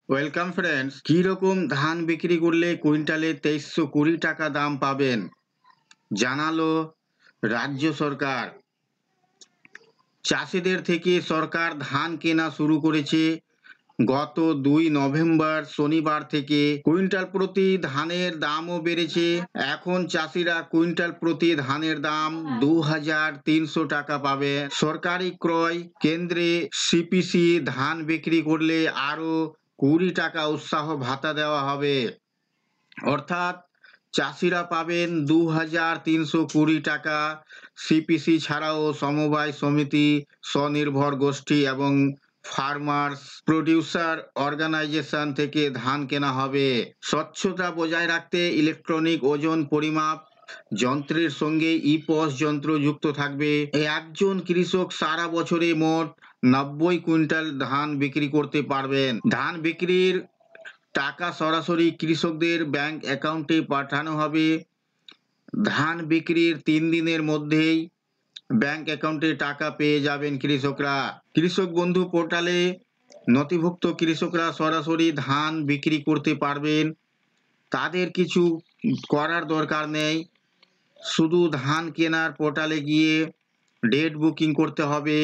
Welcome friends. কি রকম ধান বিক্রি করলে কুইন্টালে 2320 টাকা দাম পাবেন জানালো রাজ্য সরকার। চাষিদের থেকে সরকার ধান কেনা শুরু করেছে। গত 2 নভেম্বর শনিবার থেকে কুইন্টাল প্রতি ধানের দামও বেড়েছে। এখন চাষিরা কুইন্টাল প্রতি ধানের দাম 2300 টাকা পাবে। সরকারি ক্রয় কেন্দ্রে সিপিসি ধান বিক্রি করলে আরো 20 টাকা উৎসাহ ভাতা দেওয়া হবে। অর্থাৎ চাষিরা পাবেন 2320 টাকা। সিপিসি ছাড়াও সমবায় সমিতি, স্বনির্ভর গোষ্ঠী এবং ফার্মার্স প্রডিউসার অর্গানাইজেশন থেকে ধান কেনা হবে। স্বচ্ছতা বজায় রাখতে ইলেকট্রনিক ওজন পরিমাপ যন্ত্রের সঙ্গে ইপস যন্ত্র যুক্ত থাকবে। একজন কৃষক সারা বছরে মোট 90 কুইন্টাল ধান বিক্রি করতে পারবেন। ধান বিক্রির টাকা সরাসরি কৃষকদের ব্যাংক অ্যাকাউন্টে পাঠানো হবে। ধান বিক্রির 3 দিনের মধ্যেই ব্যাংক অ্যাকাউন্টে টাকা পেয়ে যাবেন কৃষকরা। কৃষক বন্ধু পোর্টালে নথিভুক্ত কৃষকরা সরাসরি ধান বিক্রি করতে পারবেন। তাদের কিছু করার দরকার নেই, শুধু ধান কেনার পোর্টালে গিয়ে ডেট বুকিং করতে হবে।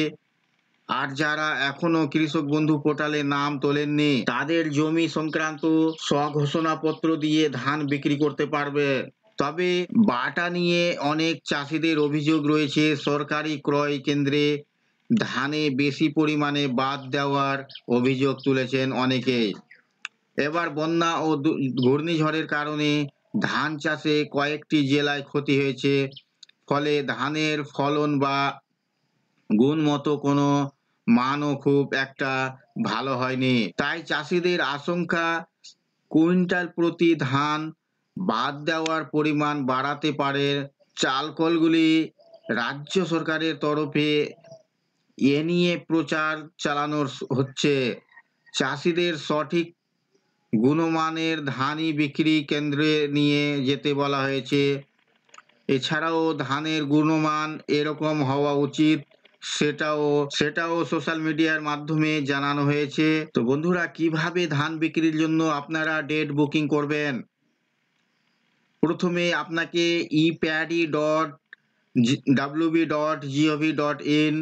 আর যারা এখনো কৃষক বন্ধু পোর্টালে নাম তোলেননি তাদের জমি সংক্রান্ত স্বঘোষণাপত্র দিয়ে ধান বিক্রি করতে পারবে। তবে বাটা নিয়ে অনেক চাষিদের অভিযোগ রয়েছে। সরকারি ক্রয় কেন্দ্রে ধানে বেশি পরিমাণে বাদ দেওয়ার অভিযোগ তুলেছেন অনেকেই। এবার বন্যা ও ঘূর্ণিঝড়ের কারণে ধান চাষে কয়েকটি জেলায় ক্ষতি হয়েছে। ফলে ধানের ফলন বা গুণগত কোনো মানও খুব একটা ভালো হয়নি। তাই চাষিদের আশঙ্কা, কুইন্টাল প্রতি ধান বাদ দেওয়ার পরিমাণ বাড়াতে পারে। চালকলগুলি রাজ্য সরকারের তরফে এ নিয়ে প্রচার চালানো হচ্ছে। চাষিদের সঠিক গুণমানের ধানই বিক্রি কেন্দ্রে নিয়ে যেতে বলা হয়েছে। এছাড়াও ধানের গুণমান এরকম হওয়া উচিত, সেটাও সোশ্যাল মিডিয়ার মাধ্যমে জানানো হয়েছে। তো বন্ধুরা, কিভাবে ধান বিক্রির জন্য আপনারা ডেট বুকিং করবেন? প্রথমে আপনাকে epaddy.wb.gov.in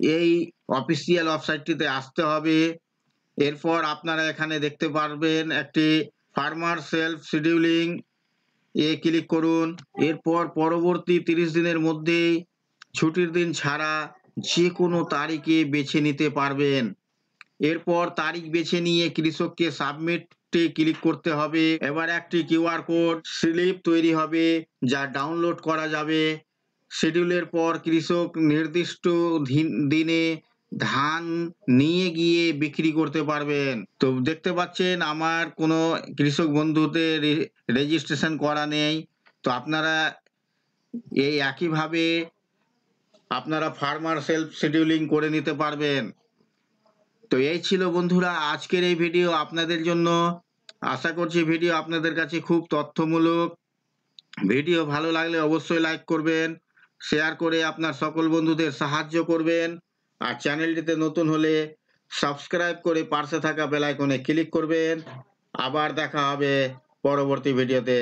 এই অফিসিয়াল ওয়েবসাইটটিতে আসতে হবে। এরপর আপনারা এখানে দেখতে পারবেন একটি ফার্মার সেলফ শিডিউলিং ক্লিক করুন। এরপর পরবর্তী 30 দিনের মধ্যে ছুটির দিন ছাড়া যে কোনো তারিখে বেছে নিতে পারবেন। এরপর তারিখ বেছে নিয়ে কৃষককে সাবমিটে ক্লিক করতে হবে। এবার একটি কিউআর কোড স্লিপ তৈরি হবে যা ডাউনলোড করা যাবে। শিডিউলের পর কৃষক নির্দিষ্ট দিনে ধান নিয়ে গিয়ে বিক্রি করতে পারবেন। তো দেখতে পাচ্ছেন আমার কোনো কৃষক বন্ধুতে রেজিস্ট্রেশন করা নেই। তো আপনারা এই একইভাবে আপনারা ফার্মার সেলফ শিডিউলিং করে নিতে পারবেন। তো এই ছিল বন্ধুরা আজকের এই ভিডিও আপনাদের জন্য। আশা করছি ভিডিও আপনাদের কাছে খুব তথ্যমূলক। ভিডিও ভালো লাগলে অবশ্যই লাইক করবেন, শেয়ার করে আপনার সকল বন্ধুদের সাহায্য করবেন। আর চ্যানেলটিতে নতুন হলে সাবস্ক্রাইব করে পাশে থাকা বেল আইকনে ক্লিক করবেন। আবার দেখা হবে পরবর্তী ভিডিওতে।